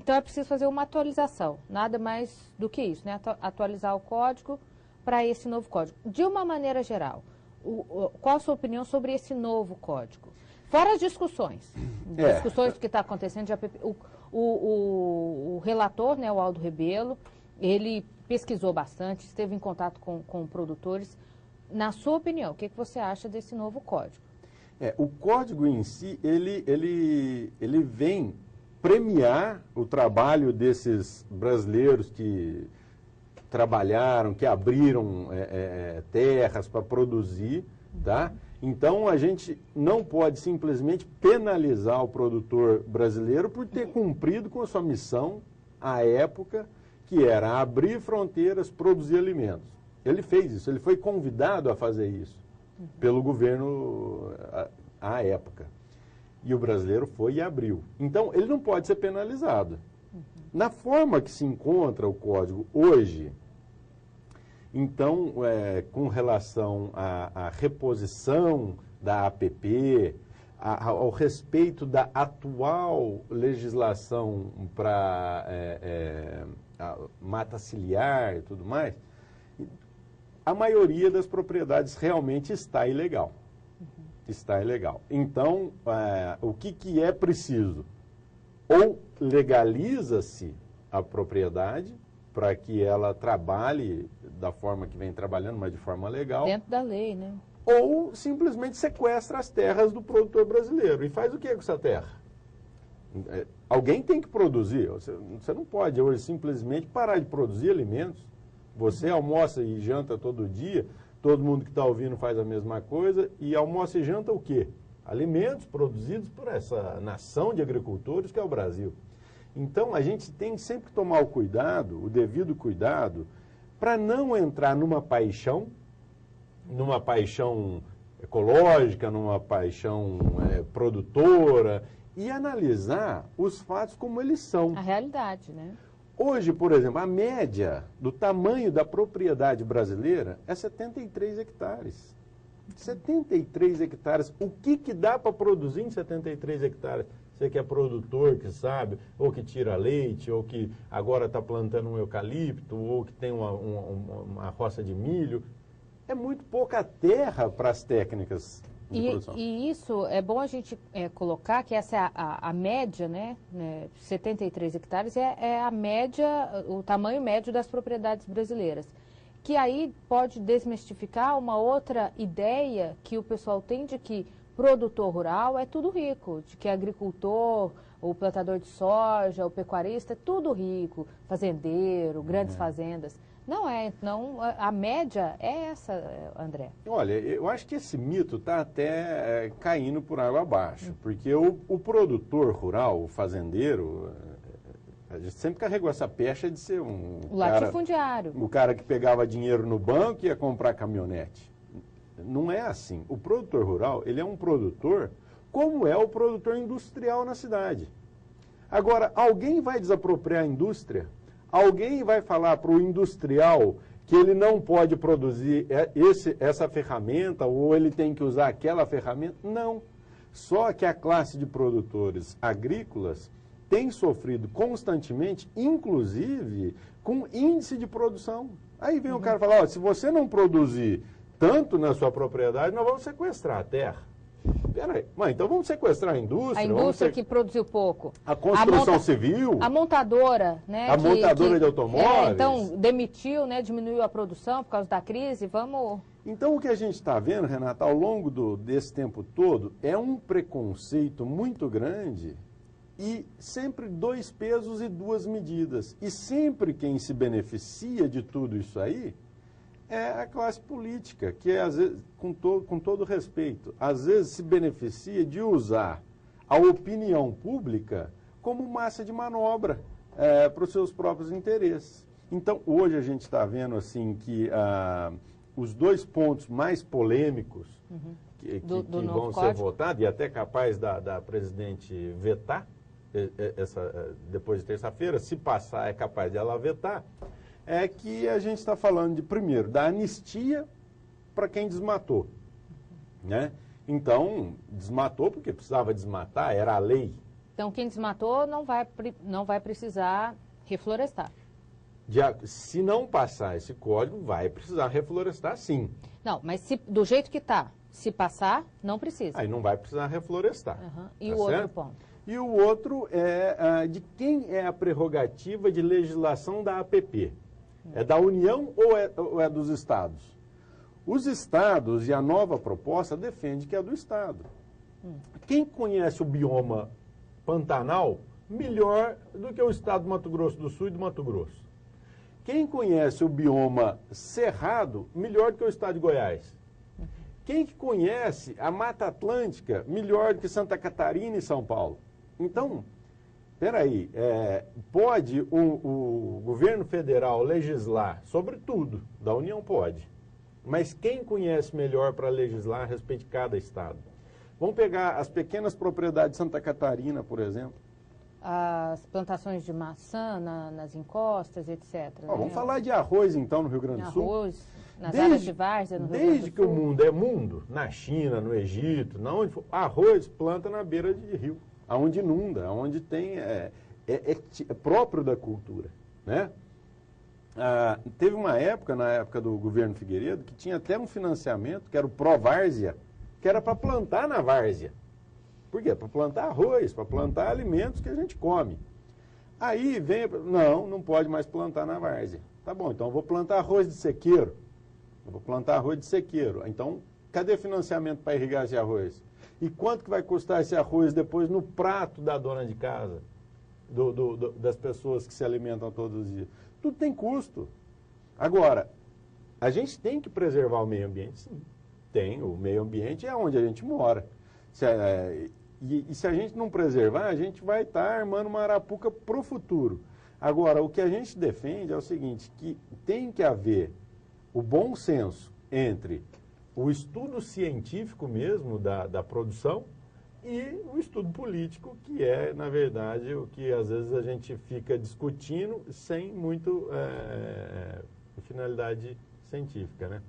Então é preciso fazer uma atualização, nada mais do que isso, né? Atualizar o código para esse novo código. De uma maneira geral, qual a sua opinião sobre esse novo código? Fora as discussões, discussões do que está acontecendo, o relator, né, o Aldo Rebelo, ele pesquisou bastante, esteve em contato com produtores. Na sua opinião, o que você acha desse novo código? O código em si, ele vem premiar o trabalho desses brasileiros que trabalharam, que abriram terras para produzir, tá? Então, a gente não pode simplesmente penalizar o produtor brasileiro por ter cumprido com a sua missão à época, que era abrir fronteiras, produzir alimentos. Ele fez isso, ele foi convidado a fazer isso pelo governo à época. E o brasileiro foi e abriu. Então, ele não pode ser penalizado. Na forma que se encontra o código hoje, então, com relação à reposição da APP, ao respeito da atual legislação para mata ciliar e tudo mais, a maioria das propriedades realmente está ilegal. Está ilegal. Então, o que é preciso? Ou legaliza-se a propriedade para que ela trabalhe da forma que vem trabalhando, mas de forma legal. Dentro da lei, né? Ou simplesmente sequestra as terras do produtor brasileiro. E faz o que com essa terra? Alguém tem que produzir. Você não pode hoje simplesmente parar de produzir alimentos. Você almoça e janta todo dia, todo mundo que está ouvindo faz a mesma coisa, e almoça e janta o quê? Alimentos produzidos por essa nação de agricultores que é o Brasil. Então, a gente tem sempre que tomar o cuidado, o devido cuidado, para não entrar numa paixão ecológica, numa paixão produtora, e analisar os fatos como eles são. A realidade, né? Hoje, por exemplo, a média do tamanho da propriedade brasileira é 73 hectares. 73 hectares. O que dá para produzir em 73 hectares? Você que é produtor, que sabe, ou que tira leite, ou que agora está plantando um eucalipto, ou que tem uma roça de milho. É muito pouca terra para as técnicas de produção. E isso é bom a gente colocar que essa é a média, né? 73 hectares é a média, o tamanho médio das propriedades brasileiras. Que aí pode desmistificar uma outra ideia que o pessoal tem de que produtor rural é tudo rico, de que agricultor, o plantador de soja, o pecuarista é tudo rico, fazendeiro, grandes fazendas. Não é, não, a média é essa, André. Olha, eu acho que esse mito está até caindo por água abaixo, porque o produtor rural, o fazendeiro, a gente sempre carregou essa pecha de ser latifundiário. O cara que pegava dinheiro no banco e ia comprar caminhonete. Não é assim. O produtor rural, ele é um produtor como é o produtor industrial na cidade. Agora, alguém vai desapropriar a indústria? Alguém vai falar para o industrial que ele não pode produzir essa ferramenta ou ele tem que usar aquela ferramenta? Não. Só que a classe de produtores agrícolas tem sofrido constantemente, inclusive com índice de produção. Aí vem o cara falar, ó, se você não produzir tanto na sua propriedade, nós vamos sequestrar a terra. Peraí, mas então vamos sequestrar a indústria? A indústria que produziu pouco. A construção civil? A montadora, né? A montadora de automóveis? Então, demitiu, né? Diminuiu a produção por causa da crise, vamos... Então, o que a gente está vendo, Renata, ao longo desse tempo todo, é um preconceito muito grande e sempre dois pesos e duas medidas. E sempre quem se beneficia de tudo isso aí é a classe política, que às vezes, com todo respeito, às vezes se beneficia de usar a opinião pública como massa de manobra para os seus próprios interesses. Então, hoje a gente está vendo assim que os dois pontos mais polêmicos que vão ser votados, e até capaz da presidente vetar, depois de terça-feira, se passar é capaz de ela vetar, é que a gente está falando de, primeiro, da anistia para quem desmatou, né? Então, desmatou porque precisava desmatar, era a lei, Então, quem desmatou não vai precisar reflorestar. Se não passar esse código, vai precisar reflorestar sim. Não, mas do jeito que está, se passar, não precisa. Aí não vai precisar reflorestar. Uhum. E Tá o outro certo? ponto? E o outro é de quem é a prerrogativa de legislação da APP? É da União ou é dos Estados? Os Estados e a nova proposta defende que é do Estado. Quem conhece o bioma Pantanal melhor do que o Estado do Mato Grosso do Sul e do Mato Grosso? Quem conhece o bioma Cerrado melhor do que o Estado de Goiás? Quem que conhece a Mata Atlântica melhor do que Santa Catarina e São Paulo? Então, peraí, pode o governo federal legislar sobre tudo, da União pode, mas quem conhece melhor para legislar a respeito de cada estado? Vamos pegar as pequenas propriedades de Santa Catarina, por exemplo. As plantações de maçã nas encostas, etc. Vamos falar de arroz, então, no Rio Grande do Sul. Arroz, nas áreas de várzea no Rio Grande do Sul. Desde que o mundo é mundo, na China, no Egito, onde for, arroz planta na beira de rio, aonde inunda, aonde tem, é próprio da cultura, né? Teve uma época, na época do governo Figueiredo, que tinha até um financiamento, que era o Provárzea, que era para plantar na várzea. Por quê? Para plantar arroz, para plantar alimentos que a gente come. Aí vem, não pode mais plantar na várzea. Tá bom, então eu vou plantar arroz de sequeiro. Eu vou plantar arroz de sequeiro. Então, cadê financiamento para irrigar esse arroz? E quanto que vai custar esse arroz depois no prato da dona de casa? Das pessoas que se alimentam todos os dias? Tudo tem custo. Agora, a gente tem que preservar o meio ambiente, sim. Tem, o meio ambiente é onde a gente mora. E se a gente não preservar, a gente vai estar armando uma arapuca para o futuro. Agora, o que a gente defende é o seguinte, que tem que haver o bom senso entre o estudo científico mesmo da produção e o estudo político, que é, na verdade, o que às vezes a gente fica discutindo sem muito finalidade científica, né?